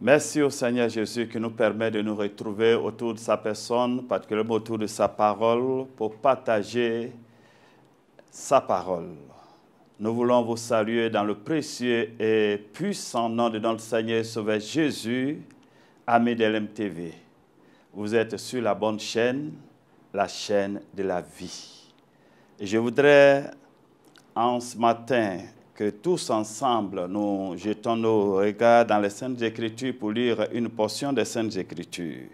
Merci au Seigneur Jésus qui nous permet de nous retrouver autour de sa personne, particulièrement autour de sa parole, pour partager sa parole. Nous voulons vous saluer dans le précieux et puissant nom de notre Seigneur et Sauveur Jésus, amis de LMTV. Vous êtes sur la bonne chaîne, la chaîne de la vie. Et je voudrais, en ce matin, que tous ensemble, nous jetons nos regards dans les Saintes Écritures pour lire une portion des Saintes Écritures.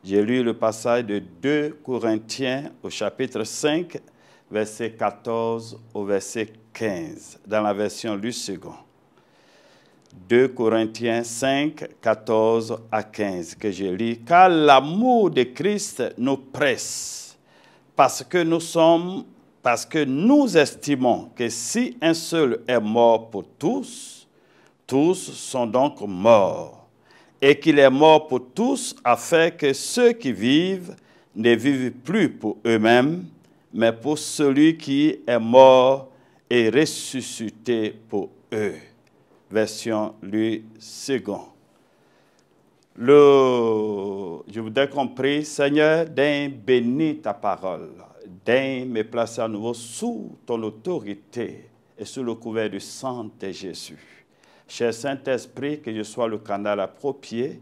J'ai lu le passage de 2 Corinthiens au chapitre 5, verset 14 au verset 15, dans la version Luc II. 2 Corinthiens 5, 14 à 15, que je lis. « Car l'amour de Christ nous presse, parce que nous estimons que si un seul est mort pour tous, tous sont donc morts, et qu'il est mort pour tous afin que ceux qui vivent ne vivent plus pour eux-mêmes, mais pour celui qui est mort et ressuscité pour eux. » Version Luc II. Je voudrais qu'on prie, Seigneur, daigne bénir ta parole. Daigne me placer à nouveau sous ton autorité et sous le couvert du sang de Jésus. Cher Saint-Esprit, que je sois le canal approprié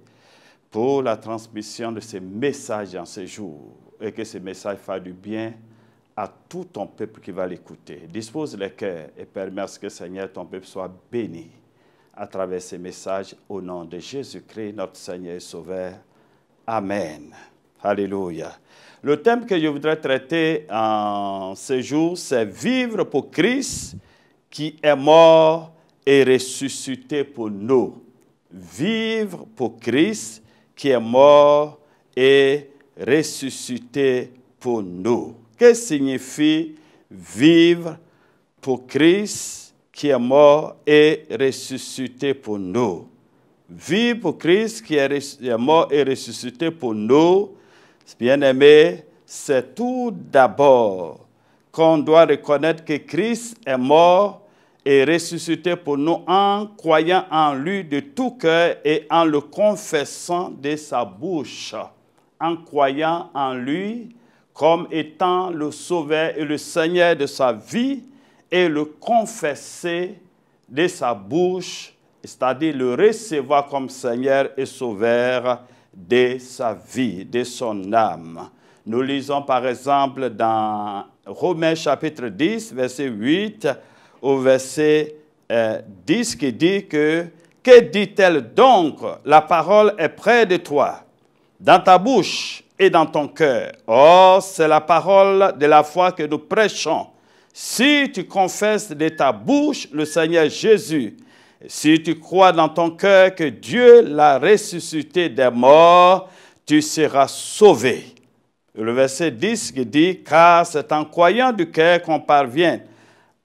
pour la transmission de ces messages en ce jour et que ces messages fassent du bien à tout ton peuple qui va l'écouter. Dispose les cœurs et permets que, Seigneur, ton peuple soit béni à travers ces messages au nom de Jésus-Christ, notre Seigneur et Sauveur. Amen. Alléluia. Le thème que je voudrais traiter en ce jour, c'est vivre pour Christ qui est mort et ressuscité pour nous. Vivre pour Christ qui est mort et ressuscité pour nous. Que signifie vivre pour Christ qui est mort et ressuscité pour nous? Vivre pour Christ qui est mort et ressuscité pour nous, bien-aimés, c'est tout d'abord qu'on doit reconnaître que Christ est mort et ressuscité pour nous en croyant en lui de tout cœur et en le confessant de sa bouche. En croyant en lui comme étant le Sauveur et le Seigneur de sa vie et le confesser de sa bouche, c'est-à-dire le recevoir comme Seigneur et Sauveur de sa vie, de son âme. Nous lisons par exemple dans Romains chapitre 10, verset 8 au verset 10 qui dit que dit-elle donc? La parole est près de toi, dans ta bouche et dans ton cœur. Or, c'est la parole de la foi que nous prêchons. Si tu confesses de ta bouche le Seigneur Jésus, si tu crois dans ton cœur que Dieu l'a ressuscité des morts, tu seras sauvé. Le verset 10 qui dit, car c'est en croyant du cœur qu'on parvient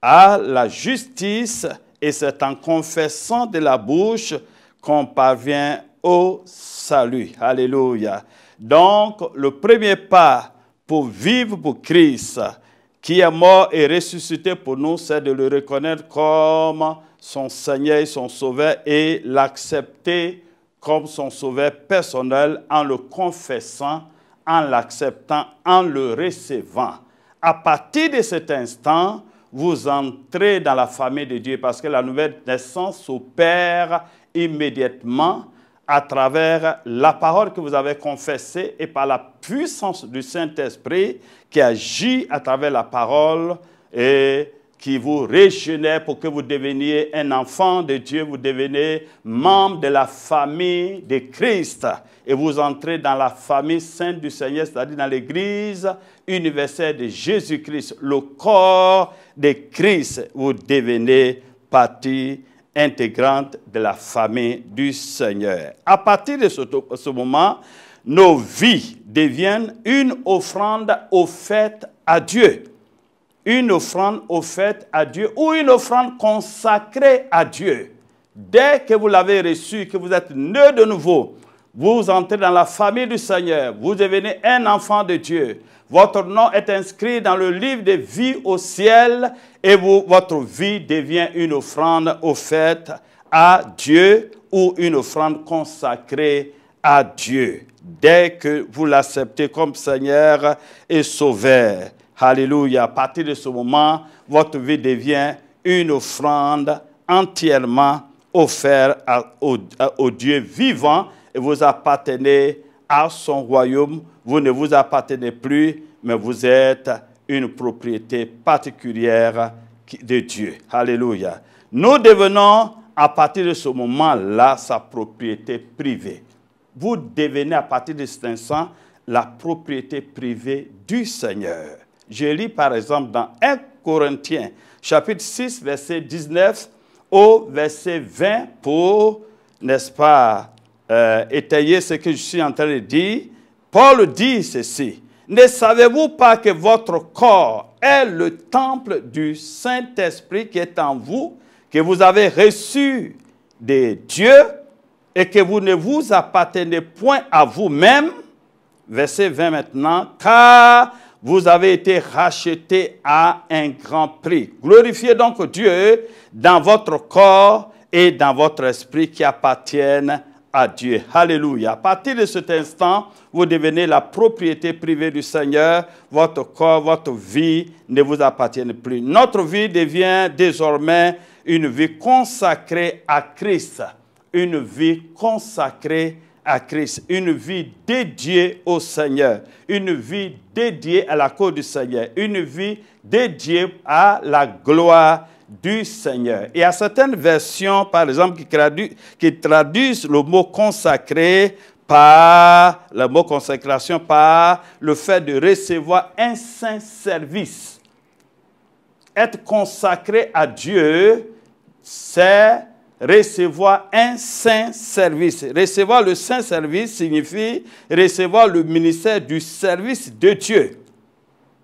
à la justice et c'est en confessant de la bouche qu'on parvient au salut. Alléluia. Donc, le premier pas pour vivre pour Christ, qui est mort et ressuscité pour nous, c'est de le reconnaître comme son Seigneur et son Sauveur et l'accepter comme son Sauveur personnel en le confessant, en l'acceptant, en le recevant. À partir de cet instant, vous entrez dans la famille de Dieu parce que la nouvelle naissance s'opère immédiatement à travers la parole que vous avez confessée et par la puissance du Saint-Esprit qui agit à travers la parole et qui vous régénère pour que vous deveniez un enfant de Dieu, vous devenez membre de la famille de Christ et vous entrez dans la famille sainte du Seigneur, c'est-à-dire dans l'Église universelle de Jésus-Christ, le corps de Christ, vous devenez partie intégrante de la famille du Seigneur. À partir de ce moment, nos vies deviennent une offrande offerte à Dieu. Une offrande offerte à Dieu ou une offrande consacrée à Dieu. Dès que vous l'avez reçu, que vous êtes né de nouveau, vous entrez dans la famille du Seigneur, vous devenez un enfant de Dieu. Votre nom est inscrit dans le livre de vie au ciel et votre vie devient une offrande offerte à Dieu ou une offrande consacrée à Dieu. Dès que vous l'acceptez comme Seigneur et Sauveur, alléluia, à partir de ce moment, votre vie devient une offrande entièrement offerte au Dieu vivant et vous appartenez à son royaume. Vous ne vous appartenez plus, mais vous êtes une propriété particulière de Dieu. Alléluia. Nous devenons, à partir de ce moment-là, sa propriété privée. Vous devenez, à partir de cet instant, la propriété privée du Seigneur. Je lis, par exemple, dans 1 Corinthiens, chapitre 6, verset 19 au verset 20, pour, n'est-ce pas, étayer ce que je suis en train de dire. Paul dit ceci: ne savez-vous pas que votre corps est le temple du Saint-Esprit qui est en vous, que vous avez reçu de Dieu et que vous ne vous appartenez point à vous-même? Verset 20 maintenant. Car vous avez été rachetés à un grand prix. Glorifiez donc Dieu dans votre corps et dans votre esprit qui appartiennent à Dieu. Alléluia. À partir de cet instant, vous devenez la propriété privée du Seigneur. Votre corps, votre vie ne vous appartiennent plus. Notre vie devient désormais une vie consacrée à Christ. Une vie consacrée à Christ. Une vie dédiée au Seigneur. Une vie dédiée à la cause du Seigneur. Une vie dédiée à la gloire du Seigneur. Il y a certaines versions, par exemple, qui traduisent le mot consacré par le mot consécration, par le fait de recevoir un saint service. Être consacré à Dieu, c'est recevoir un saint service. Recevoir le saint service signifie recevoir le ministère du service de Dieu.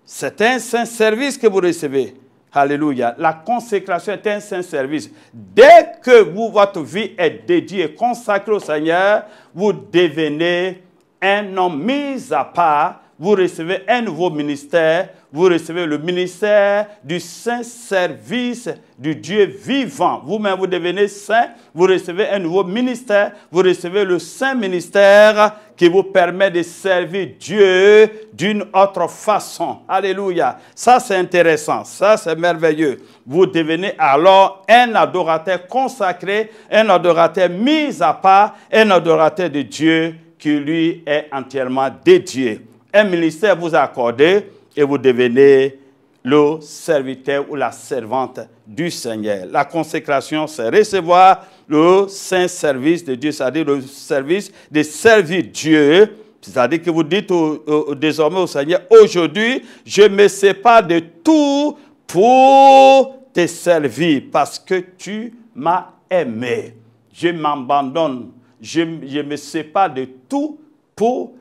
C'est un saint service que vous recevez. Alléluia. La consécration est un saint service. Dès que votre vie est dédiée et consacrée au Seigneur, vous devenez un homme mis à part. Vous recevez un nouveau ministère. Vous recevez le ministère du saint service du Dieu vivant. Vous-même, vous devenez saint. Vous recevez un nouveau ministère. Vous recevez le saint ministère qui vous permet de servir Dieu d'une autre façon. Alléluia. Ça, c'est intéressant. Ça, c'est merveilleux. Vous devenez alors un adorateur consacré, un adorateur mis à part, un adorateur de Dieu qui lui est entièrement dédié. Un ministère vous a accordé et vous devenez le serviteur ou la servante du Seigneur. La consécration, c'est recevoir le saint service de Dieu, c'est-à-dire le service de servir Dieu. C'est-à-dire que vous dites désormais au Seigneur, aujourd'hui, je me sépare de tout pour te servir parce que tu m'as aimé. Je m'abandonne, je me sépare de tout pour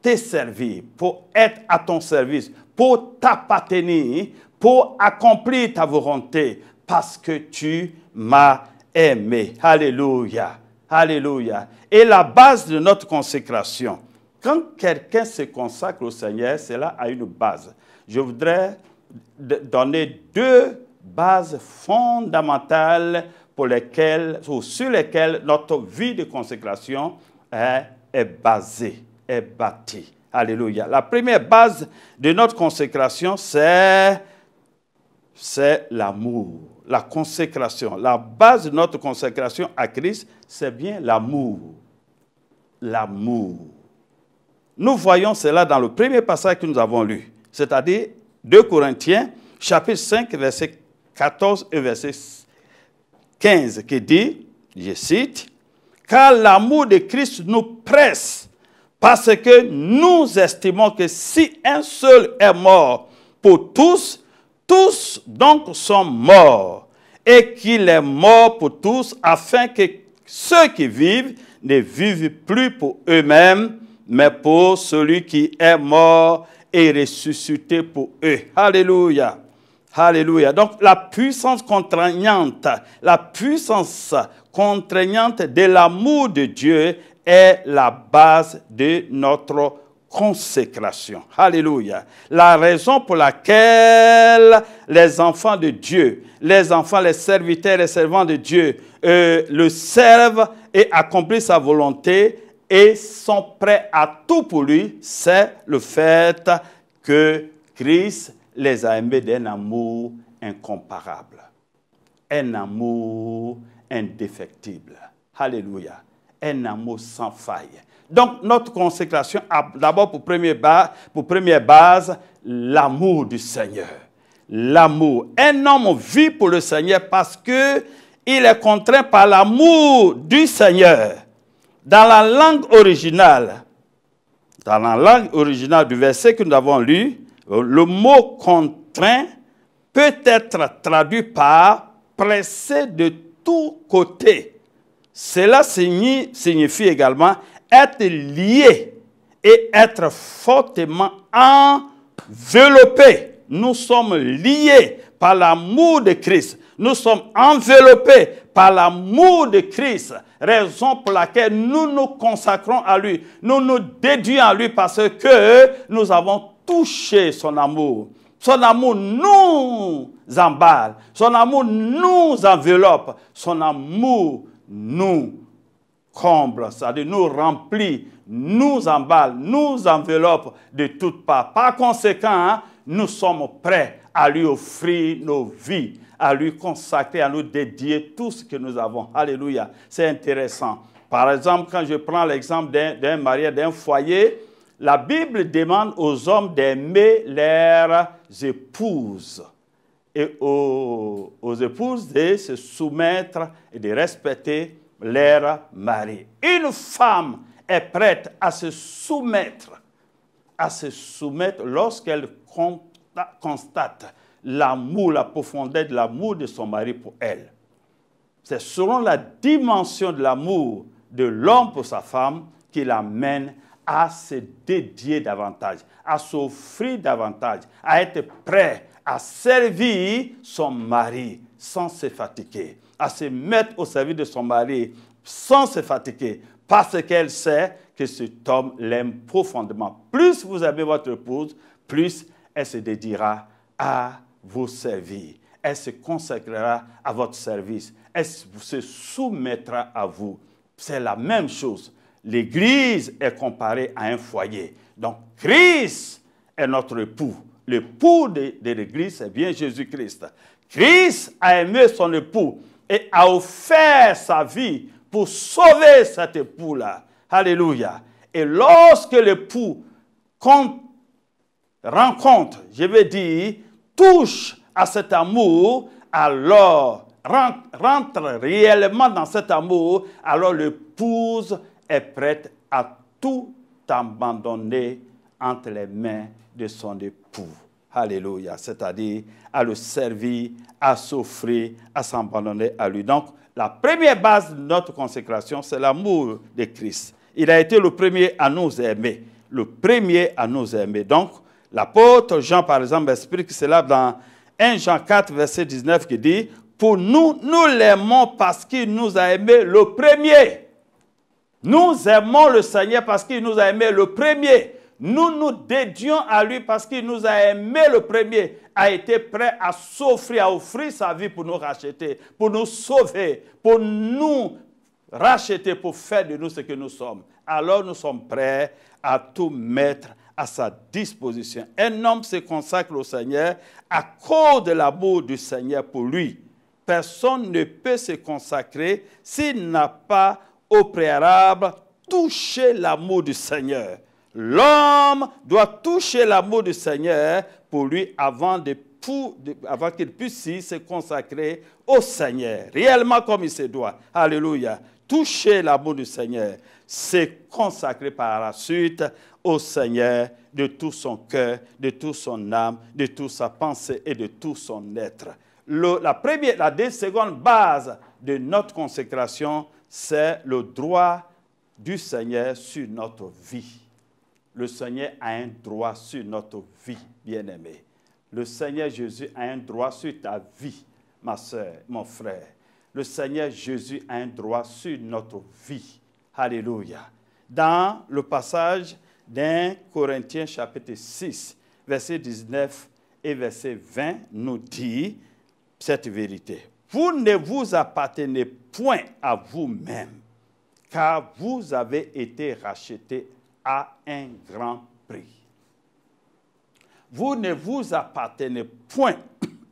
te servir, pour être à ton service, pour t'appartenir, pour accomplir ta volonté, parce que tu m'as aimé. Alléluia. Alléluia. Et la base de notre consécration, quand quelqu'un se consacre au Seigneur, cela a une base. Je voudrais donner deux bases fondamentales sur lesquelles notre vie de consécration est basée, est bâtie. Alléluia. La première base de notre consécration, c'est l'amour, la consécration. La base de notre consécration à Christ, c'est bien l'amour. L'amour. Nous voyons cela dans le premier passage que nous avons lu, c'est-à-dire 2 Corinthiens, chapitre 5, verset 14 et verset 15, qui dit, je cite, « Car l'amour de Christ nous presse, parce que nous estimons que si un seul est mort pour tous, tous donc sont morts, et qu'il est mort pour tous, afin que ceux qui vivent ne vivent plus pour eux-mêmes, mais pour celui qui est mort et ressuscité pour eux. » Alléluia. Alléluia. Donc la puissance contraignante de l'amour de Dieu est la base de notre consécration. Alléluia. La raison pour laquelle les enfants de Dieu, les enfants, les serviteurs, les servants de Dieu le servent et accomplir sa volonté et sont prêts à tout pour lui, c'est le fait que Christ les a aimés d'un amour incomparable, un amour indéfectible. Alléluia. Un amour sans faille. Donc, notre consécration a d'abord pour première base l'amour du Seigneur. L'amour. Un homme vit pour le Seigneur parce qu'il est contraint par l'amour du Seigneur. Dans la langue originale du verset que nous avons lu, le mot contraint peut être traduit par pressé de tous côtés. Cela signifie également être lié et être fortement enveloppé. Nous sommes liés par l'amour de Christ. Nous sommes enveloppés par l'amour de Christ. Raison pour laquelle nous nous consacrons à lui. Nous nous dédions à lui parce que nous avons touché son amour. Son amour nous emballe. Son amour nous enveloppe. Son amour nous comble, c'est-à-dire nous remplit, nous emballe, nous enveloppe de toutes parts. Par conséquent, nous sommes prêts à lui offrir nos vies, à lui consacrer, à nous dédier tout ce que nous avons. Alléluia. C'est intéressant. Par exemple, quand je prends l'exemple d'un mariage, d'un foyer, la Bible demande aux hommes d'aimer leurs épouses et aux épouses de se soumettre et de respecter leur mari. Une femme est prête à se soumettre lorsqu'elle constate l'amour, la profondeur de l'amour de son mari pour elle. C'est selon la dimension de l'amour de l'homme pour sa femme qui l'amène à se dédier davantage, à s'offrir davantage, à être prêt à servir son mari sans se fatiguer, à se mettre au service de son mari sans se fatiguer, parce qu'elle sait que cet homme l'aime profondément. Plus vous aimez votre épouse, plus elle se dédiera à vous servir. Elle se consacrera à votre service. Elle se soumettra à vous. C'est la même chose. L'Église est comparée à un foyer. Donc, Christ est notre époux. L'époux de l'Église, c'est bien Jésus-Christ. Christ a aimé son époux et a offert sa vie pour sauver cet époux-là. Alléluia. Et lorsque l'époux rencontre, je veux dire, touche à cet amour, alors rentre réellement dans cet amour, alors l'épouse est prête à tout abandonner entre les mains de son époux. Alléluia. C'est-à-dire à le servir, à s'offrir, à s'abandonner à lui. Donc, la première base de notre consécration, c'est l'amour de Christ. Il a été le premier à nous aimer. Le premier à nous aimer. Donc, l'apôtre Jean, par exemple, explique cela dans 1 Jean 4, verset 19, qui dit « Pour nous, nous l'aimons parce qu'il nous a aimés le premier. » Nous aimons le Seigneur parce qu'il nous a aimés le premier. Nous nous dédions à lui parce qu'il nous a aimés le premier, a été prêt à s'offrir, à offrir sa vie pour nous racheter, pour nous sauver, pour nous racheter, pour faire de nous ce que nous sommes. Alors nous sommes prêts à tout mettre à sa disposition. Un homme se consacre au Seigneur à cause de l'amour du Seigneur pour lui. Personne ne peut se consacrer s'il n'a pas au préalable touché l'amour du Seigneur. L'homme doit toucher l'amour du Seigneur pour lui avant qu'il puisse se consacrer au Seigneur, réellement comme il se doit. Alléluia. Toucher l'amour du Seigneur, c'est consacrer par la suite au Seigneur de tout son cœur, de toute son âme, de toute sa pensée et de tout son être. La seconde base de notre consécration, c'est le droit du Seigneur sur notre vie. Le Seigneur a un droit sur notre vie, bien-aimé. Le Seigneur Jésus a un droit sur ta vie, ma soeur, mon frère. Le Seigneur Jésus a un droit sur notre vie. Alléluia. Dans le passage d'Un Corinthiens chapitre 6, verset 19 et verset 20, nous dit cette vérité. Vous ne vous appartenez point à vous-même. car vous avez été rachetés à un grand prix. Vous ne vous appartenez point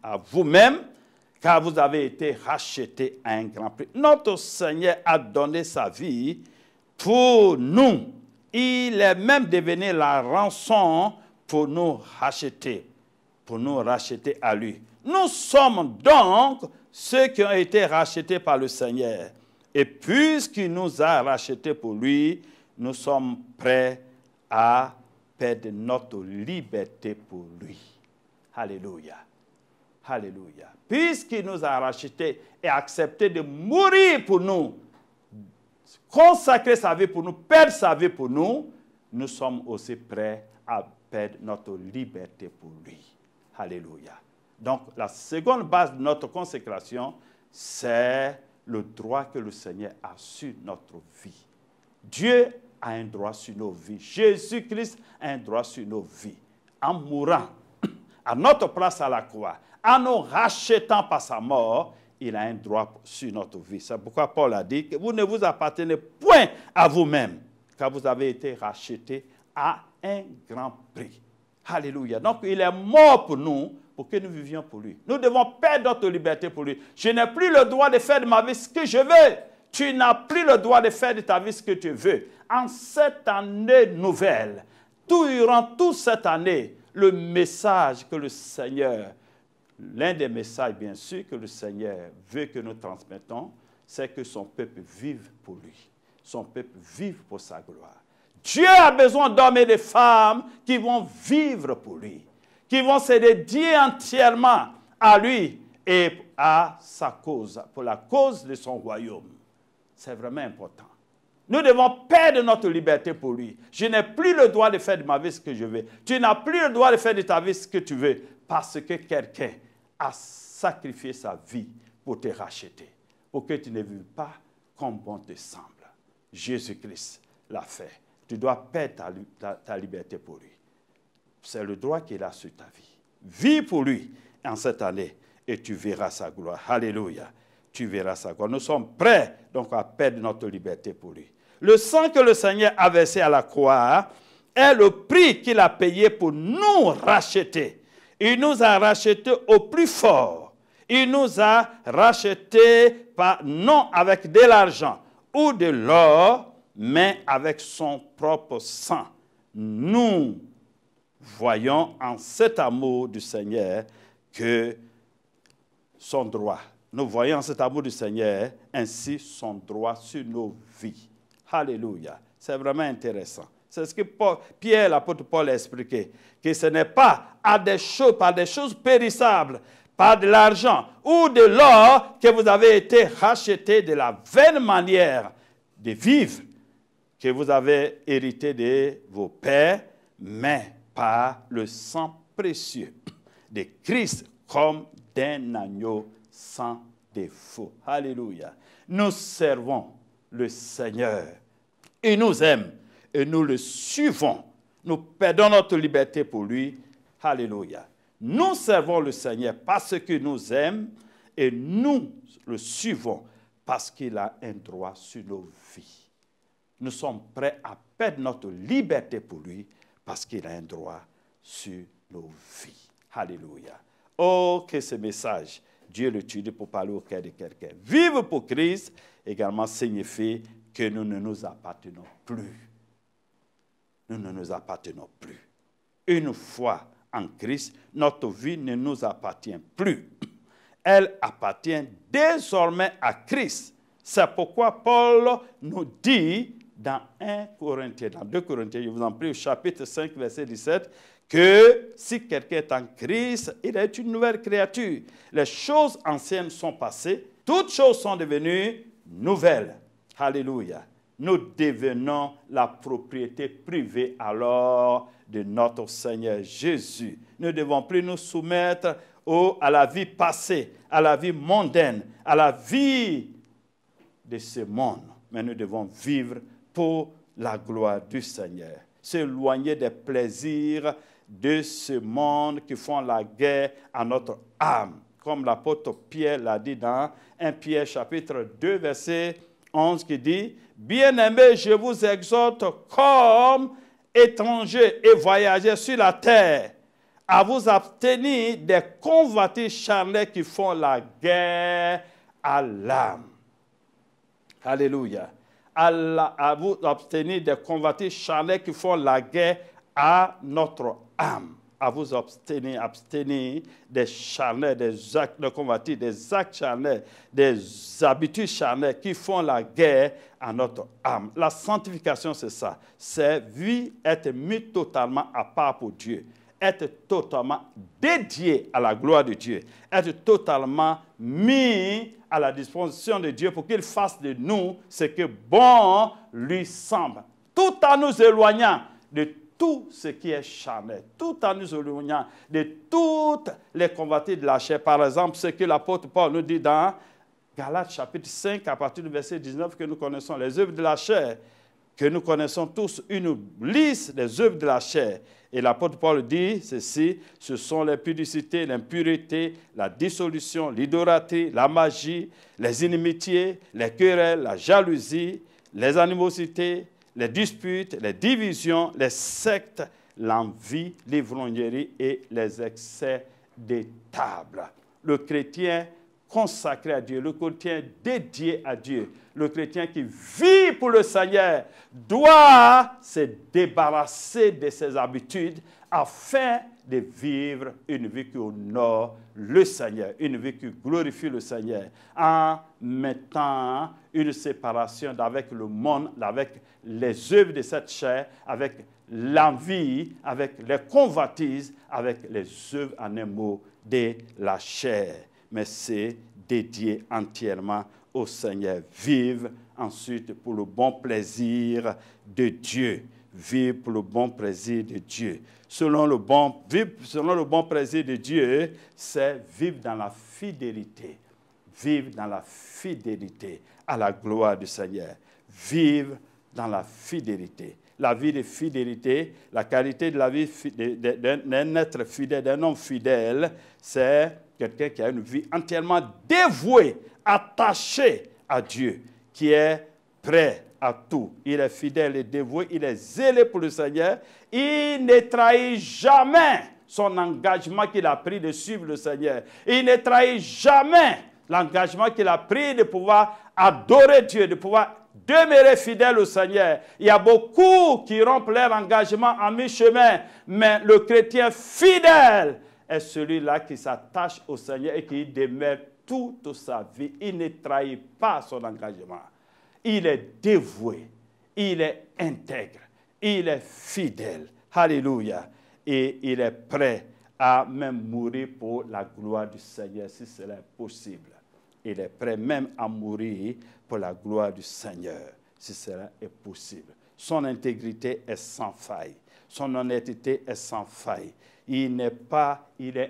à vous-même, car vous avez été rachetés à un grand prix. Notre Seigneur a donné sa vie pour nous. Il est même devenu la rançon pour nous racheter à lui. Nous sommes donc ceux qui ont été rachetés par le Seigneur. Et puisqu'il nous a rachetés pour lui, nous sommes prêts à perdre notre liberté pour lui. Alléluia. Alléluia. Puisqu'il nous a rachetés et accepté de mourir pour nous, consacrer sa vie pour nous, perdre sa vie pour nous, nous sommes aussi prêts à perdre notre liberté pour lui. Alléluia. Donc, la seconde base de notre consécration, c'est le droit que le Seigneur a sur notre vie. Dieu a un droit sur nos vies. Jésus-Christ a un droit sur nos vies. En mourant à notre place à la croix, en nous rachetant par sa mort, il a un droit sur notre vie. C'est pourquoi Paul a dit que vous ne vous appartenez point à vous-même, car vous avez été rachetés à un grand prix. Alléluia. Donc, il est mort pour nous, pour que nous vivions pour lui. Nous devons perdre notre liberté pour lui. Je n'ai plus le droit de faire de ma vie ce que je veux. Tu n'as plus le droit de faire de ta vie ce que tu veux. En cette année nouvelle, durant toute cette année, le message que le Seigneur, l'un des messages bien sûr que le Seigneur veut que nous transmettons, c'est que son peuple vive pour lui. Son peuple vive pour sa gloire. Dieu a besoin d'hommes et de femmes qui vont vivre pour lui, qui vont se dédier entièrement à lui et à sa cause, pour la cause de son royaume. C'est vraiment important. Nous devons perdre notre liberté pour lui. Je n'ai plus le droit de faire de ma vie ce que je veux. Tu n'as plus le droit de faire de ta vie ce que tu veux, parce que quelqu'un a sacrifié sa vie pour te racheter, pour que tu ne vives pas comme bon te semble. Jésus-Christ l'a fait. Tu dois perdre ta liberté pour lui. C'est le droit qu'il a sur ta vie. Vis pour lui en cette année et tu verras sa gloire. Alléluia. Tu verras sa gloire. Nous sommes prêts donc à perdre notre liberté pour lui. Le sang que le Seigneur a versé à la croix est le prix qu'il a payé pour nous racheter. Il nous a rachetés au plus fort. Il nous a rachetés non avec de l'argent ou de l'or, mais avec son propre sang. Nous voyons en cet amour du Seigneur que son droit. Nous voyons en cet amour du Seigneur ainsi son droit sur nos vies. Alléluia. C'est vraiment intéressant. C'est ce que Pierre, l'apôtre Paul, a expliqué. Que ce n'est pas par des choses périssables, par de l'argent ou de l'or que vous avez été rachetés de la vaine manière de vivre que vous avez hérité de vos pères, mais par le sang précieux de Christ comme d'un agneau sans défaut. Alléluia. Nous servons le Seigneur. Il nous aime et nous le suivons. Nous perdons notre liberté pour lui. Alléluia. Nous servons le Seigneur parce qu'il nous aime et nous le suivons parce qu'il a un droit sur nos vies. Nous sommes prêts à perdre notre liberté pour lui parce qu'il a un droit sur nos vies. Alléluia. Oh, que ce message, Dieu l'utilise pour parler au cœur de quelqu'un. Vivre pour Christ également signifie que nous ne nous appartenons plus. Nous ne nous appartenons plus. Une fois en Christ, notre vie ne nous appartient plus. Elle appartient désormais à Christ. C'est pourquoi Paul nous dit dans 2 Corinthiens, je vous en prie, au chapitre 5, verset 17, que si quelqu'un est en Christ, il est une nouvelle créature. Les choses anciennes sont passées, toutes choses sont devenues nouvelles. Alléluia. Nous devenons la propriété privée alors de notre Seigneur Jésus. Nous ne devons plus nous soumettre à la vie passée, à la vie mondaine, à la vie de ce monde. Mais nous devons vivre pour la gloire du Seigneur. S'éloigner des plaisirs de ce monde qui font la guerre à notre âme. Comme l'apôtre Pierre l'a dit dans 1 Pierre chapitre 2, verset 11 qui dit, « Bien-aimés, je vous exhorte comme étrangers et voyageurs sur la terre, à vous abstenir des convoitises charnelles qui font la guerre à l'âme. » Alléluia. À vous abstenir des convoitises charnelles qui font la guerre à notre âme. À vous abstenir des charnels, des actes de convoitise, des actes charnels, des habitudes charnelles qui font la guerre à notre âme. La sanctification, c'est ça. C'est être mis totalement à part pour Dieu. Être totalement dédié à la gloire de Dieu. Être totalement mis à la disposition de Dieu pour qu'il fasse de nous ce que bon lui semble. Tout en nous éloignant de tout ce qui est charnel, tout en nous éloignant de toutes les convoitises de la chair. Par exemple, ce que l'apôtre Paul nous dit dans Galates chapitre 5, à partir du verset 19, que nous connaissons, les œuvres de la chair, que nous connaissons tous, une liste des œuvres de la chair. Et l'apôtre Paul dit ceci, ce sont les pudicités, l'impureté, la dissolution, l'idolâtrie, la magie, les inimitiés, les querelles, la jalousie, les animosités, les disputes, les divisions, les sectes, l'envie, l'ivrognerie et les excès des tables. Le chrétien consacré à Dieu, le chrétien dédié à Dieu, le chrétien qui vit pour le Seigneur doit se débarrasser de ses habitudes afin de vivre une vie qui honore le Seigneur, une vie qui glorifie le Seigneur, en mettant une séparation avec le monde, avec les œuvres de cette chair, avec l'envie, avec les convoitises, avec les œuvres en un mot de la chair. Mais c'est dédié entièrement au Seigneur. Vive ensuite pour le bon plaisir de Dieu. Vive pour le bon plaisir de Dieu. Vivre selon le bon plaisir de Dieu, c'est vivre dans la fidélité. Vivre dans la fidélité à la gloire du Seigneur. Vivre dans la fidélité. La vie de fidélité, la qualité de la vie d'un être fidèle, d'un homme fidèle, c'est quelqu'un qui a une vie entièrement dévouée, attachée à Dieu, qui est prêt à tout. Il est fidèle et dévoué, il est zélé pour le Seigneur. Il ne trahit jamais son engagement qu'il a pris de suivre le Seigneur. Il ne trahit jamais l'engagement qu'il a pris de pouvoir adorer Dieu, de pouvoir demeurer fidèle au Seigneur. Il y a beaucoup qui rompent leur engagement en mi-chemin, mais le chrétien fidèle est celui-là qui s'attache au Seigneur et qui demeure toute sa vie. Il ne trahit pas son engagement. Il est dévoué, il est intègre, il est fidèle. Alléluia. Et il est prêt à même mourir pour la gloire du Seigneur, si cela est possible. Il est prêt même à mourir pour la gloire du Seigneur, si cela est possible. Son intégrité est sans faille. Son honnêteté est sans faille. Il est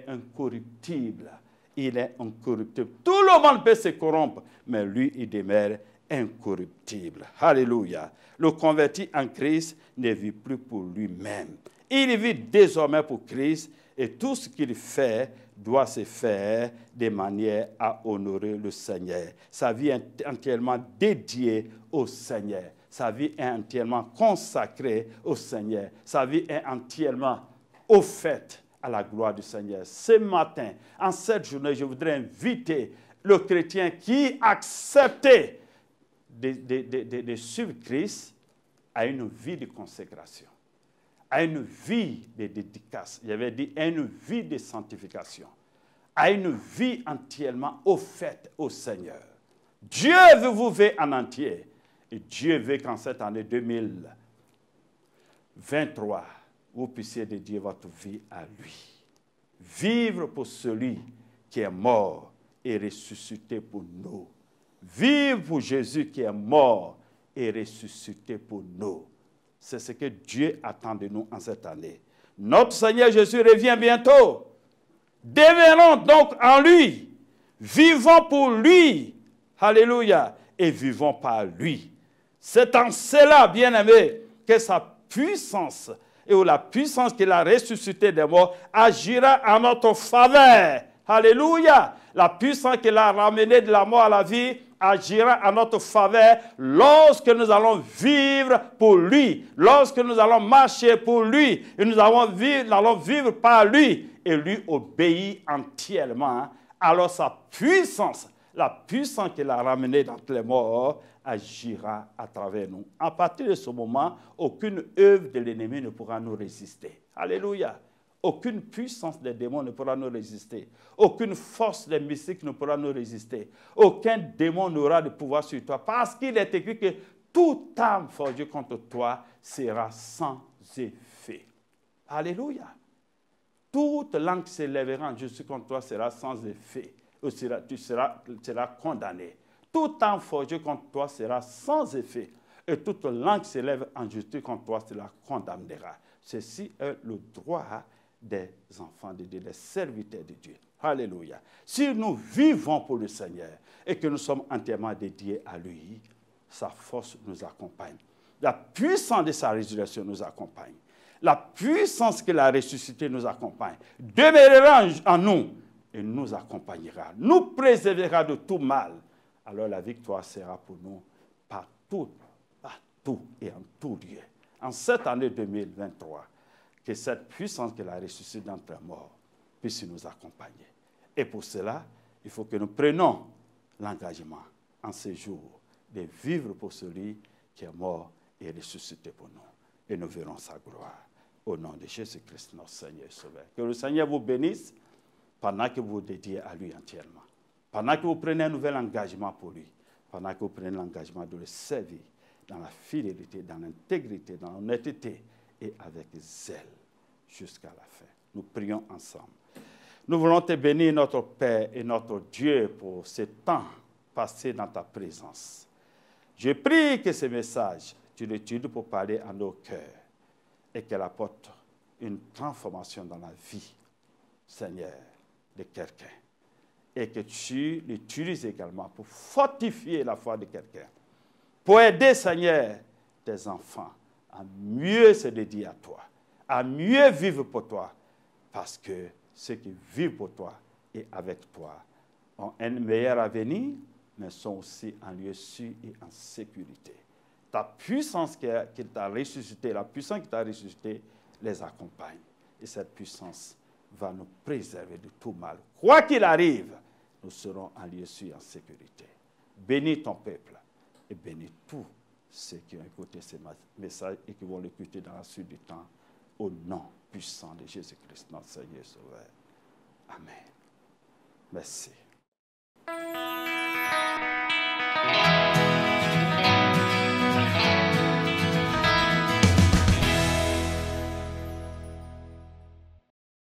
incorruptible. Il est incorruptible. Tout le monde peut se corrompre, mais lui, il demeure incorruptible. Alléluia. Le converti en Christ ne vit plus pour lui-même. Il vit désormais pour Christ et tout ce qu'il fait doit se faire de manière à honorer le Seigneur. Sa vie est entièrement dédiée au Seigneur. Sa vie est entièrement consacrée au Seigneur. Sa vie est entièrement offerte à la gloire du Seigneur. Ce matin, en cette journée, je voudrais inviter le chrétien qui accepte de suivre Christ à une vie de consécration, à une vie de dédicace, j'avais dit à une vie de sanctification, à une vie entièrement offerte au Seigneur. Dieu veut vous voir en entier. Et Dieu veut qu'en cette année 2023, vous puissiez dédier votre vie à lui. Vivre pour celui qui est mort et ressuscité pour nous. Vivre pour Jésus qui est mort et ressuscité pour nous. C'est ce que Dieu attend de nous en cette année. Notre Seigneur Jésus revient bientôt. Demeurons donc en lui. Vivons pour lui. Alléluia. Et vivons par lui. C'est en cela, bien-aimé, que sa puissance et la puissance qu'il a ressuscité des morts agira en notre faveur. Alléluia. La puissance qu'il a ramenée de la mort à la vie agira à notre faveur lorsque nous allons vivre pour lui, lorsque nous allons marcher pour lui, et nous allons vivre par lui, et lui obéit entièrement. Alors sa puissance, la puissance qu'il a ramenée d'entre les morts, agira à travers nous. À partir de ce moment, aucune œuvre de l'ennemi ne pourra nous résister. Alléluia. Aucune puissance des démons ne pourra nous résister. Aucune force des mystiques ne pourra nous résister. Aucun démon n'aura de pouvoir sur toi. Parce qu'il est écrit que toute âme forgée contre toi sera sans effet. Alléluia. Toute langue qui s'élèvera en justice contre toi sera sans effet. Tu seras condamné. Toute âme forgée contre toi sera sans effet. Et toute langue qui s'élève en justice contre toi la condamnera. Ceci est le droit des enfants de Dieu, des serviteurs de Dieu. Alléluia. Si nous vivons pour le Seigneur et que nous sommes entièrement dédiés à lui, sa force nous accompagne. La puissance de sa résurrection nous accompagne. La puissance qu'il a ressuscité nous accompagne. Demeurera en nous et nous accompagnera, nous préservera de tout mal. Alors la victoire sera pour nous partout et en tout lieu. En cette année 2023, que cette puissance qu'il a ressuscité d'entre les morts puisse nous accompagner. Et pour cela, il faut que nous prenions l'engagement en ces jours de vivre pour celui qui est mort et ressuscité pour nous. Et nous verrons sa gloire. Au nom de Jésus-Christ, notre Seigneur et Sauveur. Que le Seigneur vous bénisse pendant que vous vous dédiez à lui entièrement. Pendant que vous prenez un nouvel engagement pour lui. Pendant que vous prenez l'engagement de le servir dans la fidélité, dans l'intégrité, dans l'honnêteté et avec zèle jusqu'à la fin. Nous prions ensemble. Nous voulons te bénir, notre Père et notre Dieu, pour ce temps passé dans ta présence. Je prie que ce message, tu l'étudies pour parler à nos cœurs et qu'elle apporte une transformation dans la vie, Seigneur, de quelqu'un. Et que tu l'utilises également pour fortifier la foi de quelqu'un. Pour aider, Seigneur, tes enfants à mieux se dédier à toi, à mieux vivre pour toi, parce que ceux qui vivent pour toi et avec toi ont un meilleur avenir, mais sont aussi en lieu sûr et en sécurité. Ta puissance qui t'a ressuscité, la puissance qui t'a ressuscité, les accompagne. Et cette puissance va nous préserver de tout mal. Quoi qu'il arrive, nous serons en lieu sûr et en sécurité. Bénis ton peuple et bénis tous ceux qui ont écouté ce message et qui vont l'écouter dans la suite du temps, au nom puissant de Jésus-Christ, notre Seigneur et Sauveur. Amen. Merci.